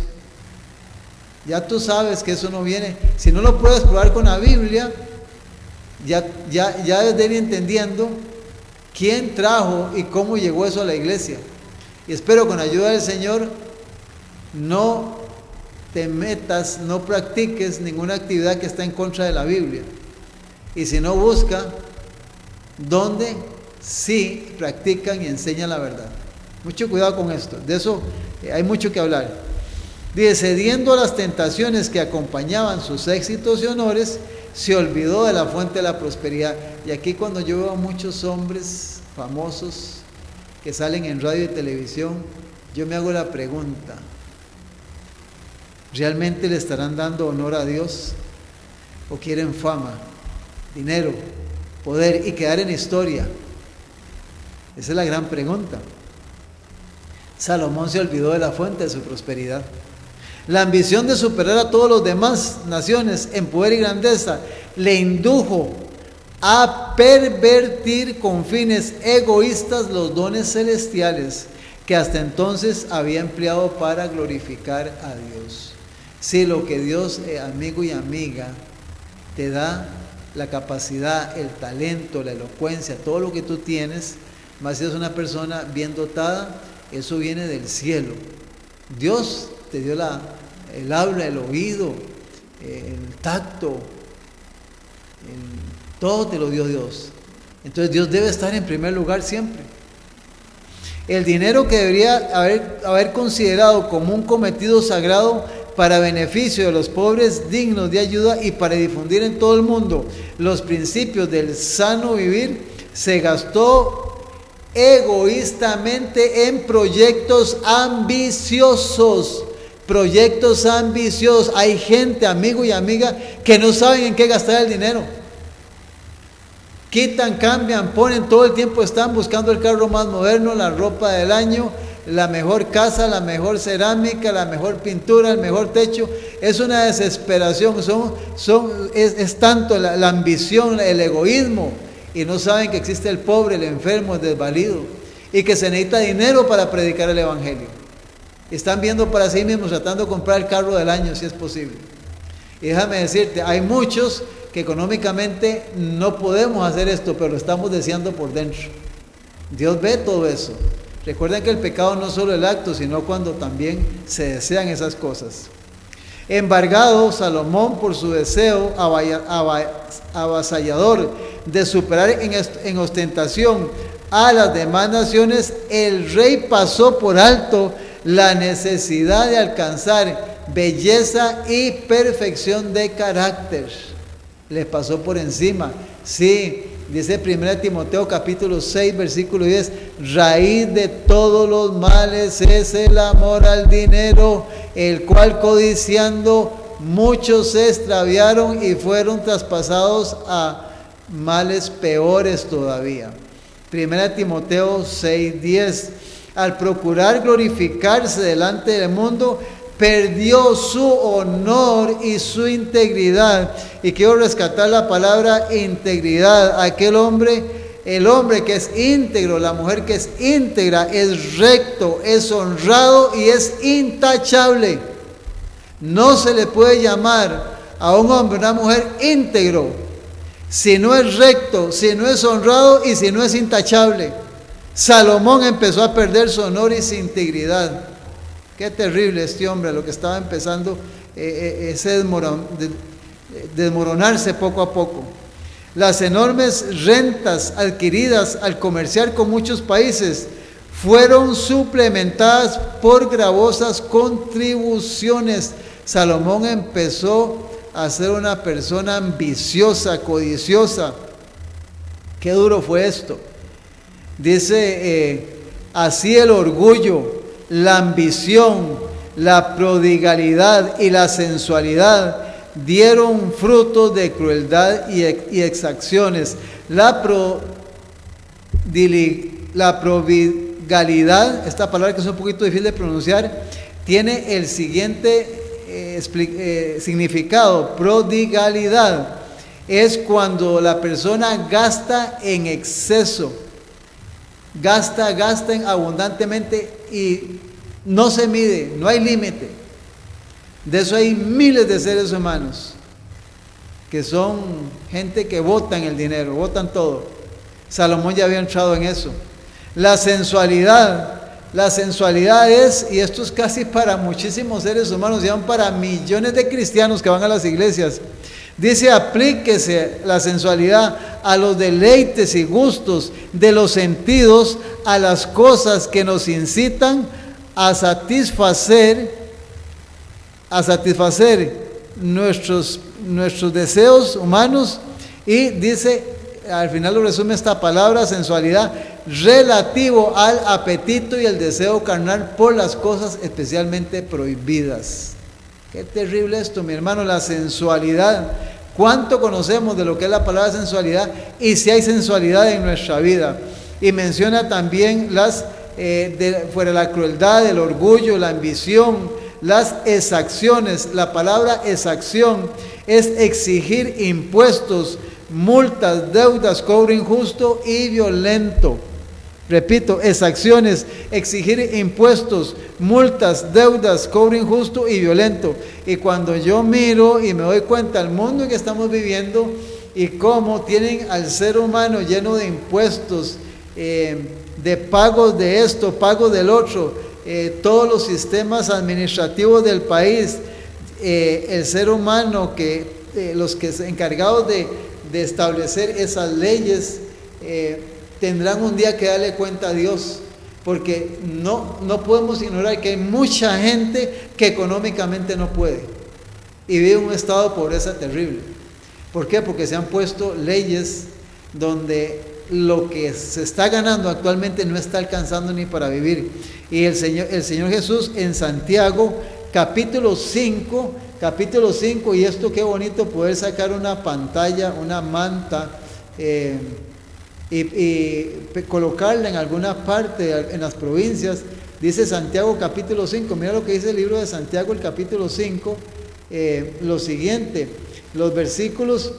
Ya tú sabes que eso no viene. Si no lo puedes probar con la Biblia, ya debes de ir entendiendo quién trajo y cómo llegó eso a la iglesia. Y espero con la ayuda del Señor no te metas, no practiques ninguna actividad que está en contra de la Biblia. Y si no, busca donde sí practican y enseñan la verdad. Mucho cuidado con esto. De eso hay mucho que hablar. Dice, cediendo a las tentaciones que acompañaban sus éxitos y honores, se olvidó de la fuente de la prosperidad. Y aquí, cuando yo veo a muchos hombres famosos que salen en radio y televisión, yo me hago la pregunta: ¿realmente le estarán dando honor a Dios? ¿O quieren fama, dinero, poder y quedar en historia? Esa es la gran pregunta. Salomón se olvidó de la fuente de su prosperidad. La ambición de superar a todas las demás naciones en poder y grandeza le indujo a pervertir con fines egoístas los dones celestiales que hasta entonces había empleado para glorificar a Dios. Si lo que Dios, amigo y amiga, te da, la capacidad, el talento, la elocuencia, todo lo que tú tienes, más si eres una persona bien dotada, eso viene del cielo. Dios te dio el habla, el oído, el tacto, todo te lo dio Dios. Entonces Dios debe estar en primer lugar siempre. El dinero que debería haber considerado como un cometido sagrado para beneficio de los pobres dignos de ayuda y para difundir en todo el mundo los principios del sano vivir, se gastó egoístamente en proyectos ambiciosos. Proyectos ambiciosos. Hay gente, amigo y amiga, que no saben en qué gastar el dinero. Quitan, cambian, ponen, todo el tiempo están buscando el carro más moderno, la ropa del año, la mejor casa, la mejor cerámica, la mejor pintura, el mejor techo. Es una desesperación, es tanto la ambición, el egoísmo, y no saben que existe el pobre, el enfermo, el desvalido, y que se necesita dinero para predicar el evangelio. Están viendo para sí mismos, tratando de comprar el carro del año si es posible. Y déjame decirte, hay muchos que económicamente no podemos hacer esto, pero lo estamos deseando por dentro. Dios ve todo eso. Recuerden que el pecado no es solo el acto, sino cuando también se desean esas cosas. Embargado Salomón por su deseo avasallador de superar en ostentación a las demás naciones, el rey pasó por alto la necesidad de alcanzar belleza y perfección de carácter. Les pasó por encima. Sí, dice 1 Timoteo capítulo 6 versículo 10, raíz de todos los males es el amor al dinero, el cual codiciando muchos se extraviaron y fueron traspasados a males peores todavía. 1 Timoteo 6, 10, al procurar glorificarse delante del mundo, perdió su honor y su integridad. Y quiero rescatar la palabra integridad. Aquel hombre, el hombre que es íntegro, la mujer que es íntegra, es recto, es honrado y es intachable. No se le puede llamar a un hombre, una mujer íntegro, si no es recto, si no es honrado y si no es intachable. Salomón empezó a perder su honor y su integridad. Qué terrible este hombre, lo que estaba empezando ese desmoronarse poco a poco. Las enormes rentas adquiridas al comerciar con muchos países fueron suplementadas por gravosas contribuciones. Salomón empezó a ser una persona ambiciosa, codiciosa. Qué duro fue esto. Dice, así el orgullo, la ambición, la prodigalidad y la sensualidad dieron frutos de crueldad y exacciones. La prodigalidad, esta palabra que es un poquito difícil de pronunciar, tiene el siguiente significado. Prodigalidad es cuando la persona gasta en exceso, gasta abundantemente y no se mide, no hay límite. De eso hay miles de seres humanos que son gente que botan el dinero, botan todo. Salomón ya había entrado en eso. La sensualidad es, y esto es casi para muchísimos seres humanos, y aún para millones de cristianos que van a las iglesias. Dice, aplíquese la sensualidad a los deleites y gustos de los sentidos, a las cosas que nos incitan a satisfacer nuestros deseos humanos. Y dice, al final lo resume esta palabra, sensualidad, relativo al apetito y el deseo carnal por las cosas especialmente prohibidas. Qué terrible esto, mi hermano, la sensualidad. ¿Cuánto conocemos de lo que es la palabra sensualidad? Y si hay sensualidad en nuestra vida. Y menciona también fuera la crueldad, el orgullo, la ambición, las exacciones. La palabra exacción es exigir impuestos, multas, deudas, cobro injusto y violento. Repito, exacciones, exigir impuestos, multas, deudas, cobro injusto y violento. Y cuando yo miro y me doy cuenta del mundo en que estamos viviendo y cómo tienen al ser humano lleno de impuestos, de pagos de esto, pagos del otro, todos los sistemas administrativos del país, el ser humano, los que son encargados de establecer esas leyes, tendrán un día que darle cuenta a Dios, porque no podemos ignorar que hay mucha gente que económicamente no puede y vive en un estado de pobreza terrible. ¿Por qué? Porque se han puesto leyes donde lo que se está ganando actualmente no está alcanzando ni para vivir. Y el Señor Jesús en Santiago capítulo 5, y esto qué bonito poder sacar una pantalla, una manta, y colocarla en alguna parte en las provincias. Dice Santiago capítulo 5, mira lo que dice el libro de Santiago, el capítulo 5, lo siguiente, los versículos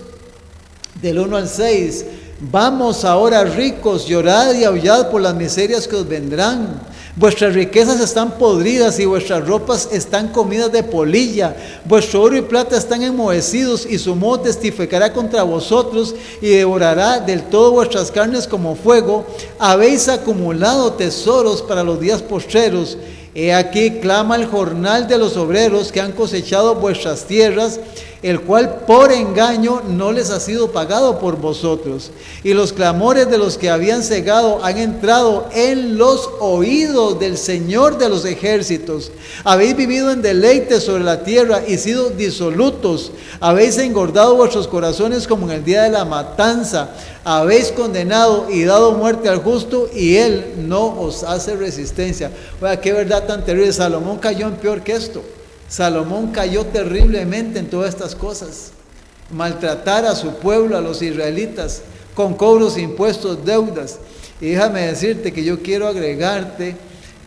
del 1 al 6. Vamos ahora ricos, llorad y aullad por las miserias que os vendrán. Vuestras riquezas están podridas y vuestras ropas están comidas de polilla. Vuestro oro y plata están enmohecidos y su moho testificará contra vosotros y devorará del todo vuestras carnes como fuego. Habéis acumulado tesoros para los días postreros. He aquí clama el jornal de los obreros que han cosechado vuestras tierras, el cual por engaño no les ha sido pagado por vosotros. Y los clamores de los que habían cegado han entrado en los oídos del Señor de los ejércitos. Habéis vivido en deleite sobre la tierra y sido disolutos. Habéis engordado vuestros corazones como en el día de la matanza. Habéis condenado y dado muerte al justo y él no os hace resistencia. Oiga, qué verdad tan terrible. Salomón cayó en peor que esto. Salomón cayó terriblemente en todas estas cosas. Maltratar a su pueblo, a los israelitas, con cobros, impuestos, deudas. Y déjame decirte que yo quiero agregarte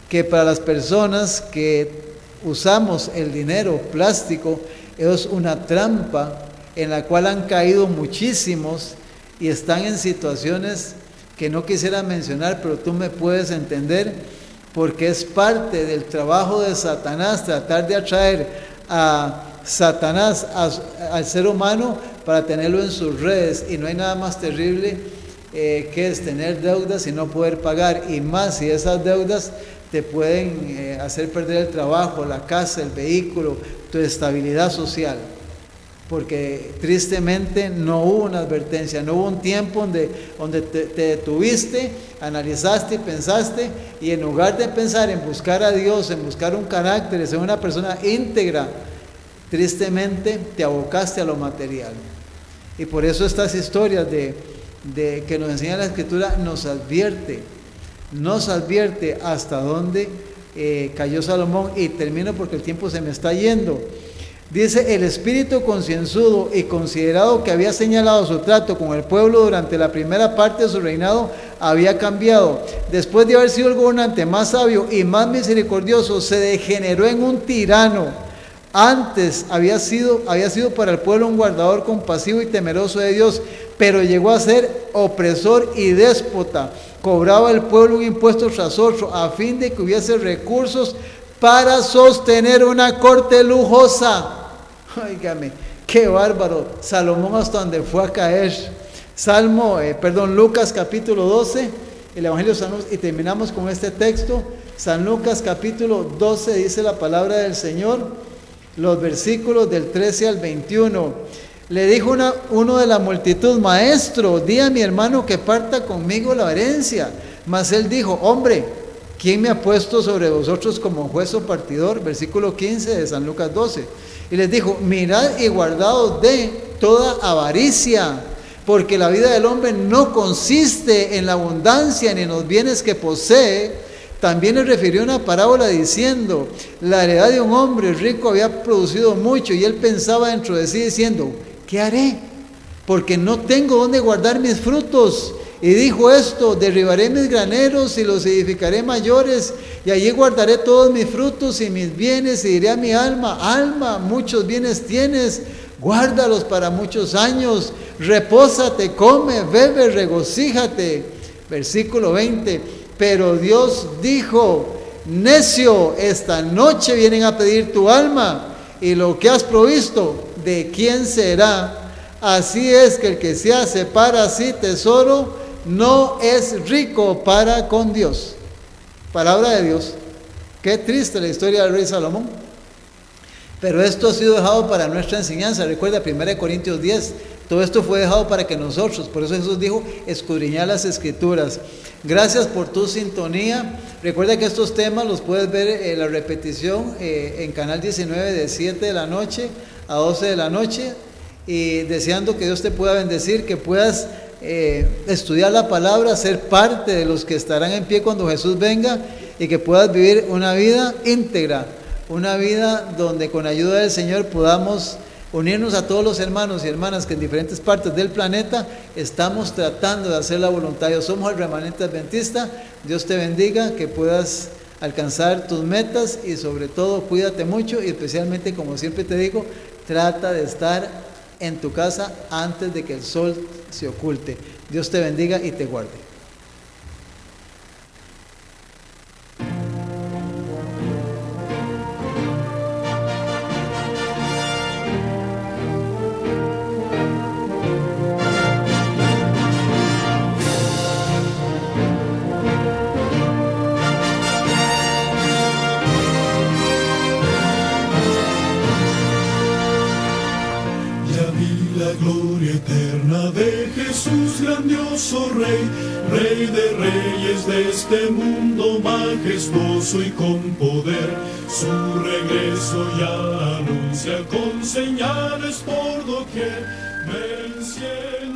que para las personas que usamos el dinero plástico, es una trampa en la cual han caído muchísimos y están en situaciones que no quisiera mencionar, pero tú me puedes entender, porque es parte del trabajo de Satanás tratar de atraer a Satanás al ser humano para tenerlo en sus redes. Y no hay nada más terrible que es tener deudas y no poder pagar, y más si esas deudas te pueden hacer perder el trabajo, la casa, el vehículo, tu estabilidad social. Porque tristemente no hubo una advertencia, no hubo un tiempo donde te detuviste, analizaste y pensaste, y en lugar de pensar en buscar a Dios, en buscar un carácter, en ser una persona íntegra, tristemente te abocaste a lo material. Y por eso estas historias de que nos enseña la Escritura nos advierte hasta dónde cayó Salomón. Y termino porque el tiempo se me está yendo. Dice: el espíritu concienzudo y considerado que había señalado su trato con el pueblo durante la primera parte de su reinado había cambiado. Después de haber sido el gobernante más sabio y más misericordioso, se degeneró en un tirano. Antes había sido para el pueblo un guardador compasivo y temeroso de Dios, pero llegó a ser opresor y déspota. Cobraba el pueblo un impuesto tras otro a fin de que hubiese recursos para sostener una corte lujosa. Óigame, qué bárbaro. Salomón hasta donde fue a caer. Lucas capítulo 12, el Evangelio de San Lucas, y terminamos con este texto. San Lucas capítulo 12 dice la palabra del Señor, los versículos del 13 al 21. Le dijo uno de la multitud: maestro, di a mi hermano que parta conmigo la herencia. Mas él dijo: hombre, ¿quién me ha puesto sobre vosotros como juez o partidor? Versículo 15 de San Lucas 12. Y les dijo: mirad y guardaos de toda avaricia, porque la vida del hombre no consiste en la abundancia ni en los bienes que posee. También le refirió una parábola diciendo: la heredad de un hombre rico había producido mucho, y él pensaba dentro de sí diciendo: ¿qué haré? Porque no tengo dónde guardar mis frutos. y dijo esto: derribaré mis graneros y los edificaré mayores, y allí guardaré todos mis frutos y mis bienes, y diré a mi alma: alma, muchos bienes tienes, guárdalos para muchos años, repósate, come, bebe, regocíjate. Versículo 20, pero Dios dijo: necio, esta noche vienen a pedir tu alma, y lo que has provisto, ¿de quién será? Así es que el que se hace para sí tesoro, no es rico para con Dios. Palabra de Dios. Qué triste la historia del rey Salomón. Pero esto ha sido dejado para nuestra enseñanza. Recuerda 1 Corintios 10. Todo esto fue dejado para que nosotros, por eso Jesús dijo: escudriñad las Escrituras. Gracias por tu sintonía. Recuerda que estos temas los puedes ver en la repetición en Canal 19 de 7 de la noche a 12 de la noche. Y deseando que Dios te pueda bendecir, que puedas estudiar la palabra, ser parte de los que estarán en pie cuando Jesús venga, y que puedas vivir una vida íntegra, una vida donde con ayuda del Señor podamos unirnos a todos los hermanos y hermanas que en diferentes partes del planeta estamos tratando de hacer la voluntad de Dios. Somos el remanente adventista. Dios te bendiga, que puedas alcanzar tus metas, y sobre todo cuídate mucho, y especialmente, como siempre te digo, trata de estar en tu casa antes de que el sol se oculte. Dios te bendiga y te guarde. La gloria eterna de Jesús, grandioso Rey, Rey de reyes de este mundo, majestuoso y con poder. Su regreso ya anuncia con señales por doquier. Ven cielo.